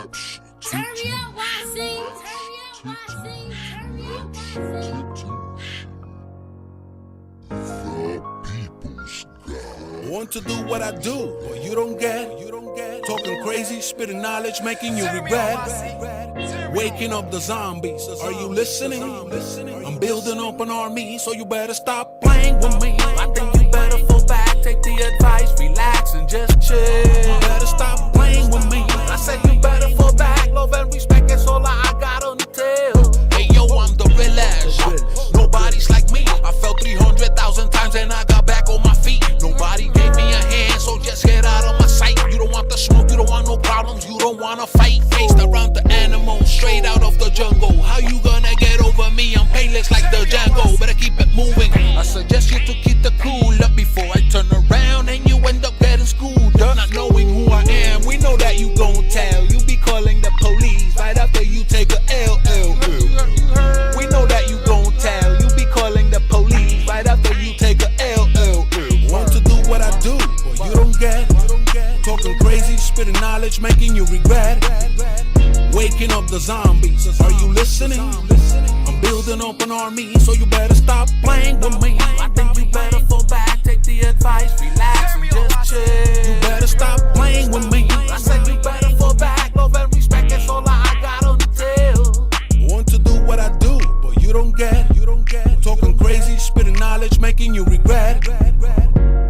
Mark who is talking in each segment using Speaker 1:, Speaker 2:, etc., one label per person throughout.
Speaker 1: raps.
Speaker 2: Turn me up, YC.
Speaker 1: The people's God.
Speaker 3: Want to do what I do, but you don't get. Talking crazy, spitting knowledge, making you regret. Waking up the zombies, are you listening? I'm building up an army, so you better stop playing with me. I think you better fall back, take the advice, relax and just chill. You better stop playing with me. I said you better fall back, love and respect, that's all I got on the tail. Hey yo, I'm the realest. Nobody's like me. I fell 300,000 times and I got back on my feet. Nobody gave me a hand, so just get out of my sight. You don't want the smoke, you don't want no problems, you don't wanna fight. Faced around the animals, straight out of the jungle. How you gonna get over me? I'm painless like the Django. Better keep it moving. I suggest you to keep the cool up before I turn around and you end up getting schooled up. Not knowing who I am, we know that you gon' tell. You be calling the police right after you take a LL. We know that you gon' tell. You be calling the police right after you take a LL. Want to do what I do, but you don't get. Talking crazy, spitting knowledge, making you regret. Waking up the zombies, are you listening? I'm building up an army, so you better stop playing with me. I think you better fall back, take the advice, relax and just chill. You better stop playing with me. I said you better fall back, love and respect, that's all I got on the tail. Want to do what I do, but you don't get. Talking crazy, spitting knowledge, making you regret.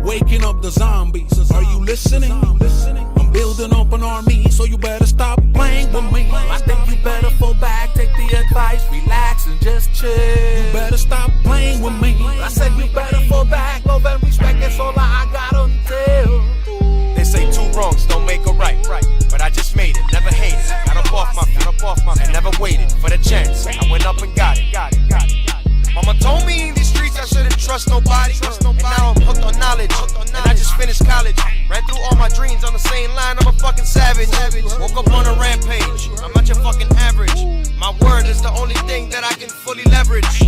Speaker 3: Waking up the zombies, are you listening? I'm building up an army, so you better stop playing with me. I think you better fall back, take the advice, relax and just chill. You better stop playing with me. I said you better fall back, love and respect, that's all I got on the tail.
Speaker 4: They say two wrongs don't make a right, but I just made it, never hated. Got up off my feet, and never waited for the chance. I went up and got it. Mama told me in these streets I shouldn't trust nobody. And now I'm hooked on knowledge, and I just finished college. Ran through all my dreams on the same line, I'm a fucking savage. Woke up on a rampage, I'm not your fucking average. My word is the only thing that I can fully leverage.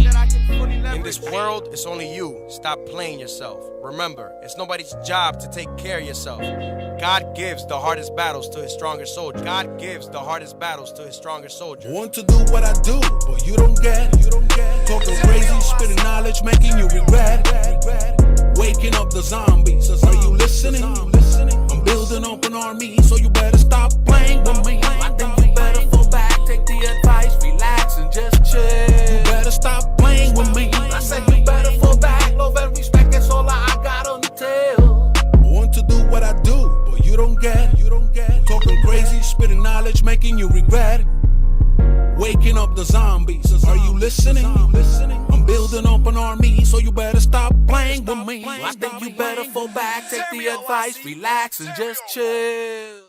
Speaker 4: In this world, it's only you. Stop playing yourself. Remember, it's nobody's job to take care of yourself. God gives the hardest battles to his stronger soldiers. God gives the hardest battles to his stronger soldiers.
Speaker 3: Want to do what I do, but you don't get. Talking crazy, spitting knowledge, making you regret. Waking up the zombies, are you listening? I'm building up an army, so you better stop playing with me. I think you better fall back, take the advice, relax and just chill. You better stop playing with me. I said you better fall back, love and respect, that's all I got on the tail. Want to do what I do, but you don't get. Talking crazy, spitting knowledge, making you regret. Waking up the zombies, are you listening? I'm building up an army, so you better stop playing with me. I think you better fall back, take the advice, relax and just chill.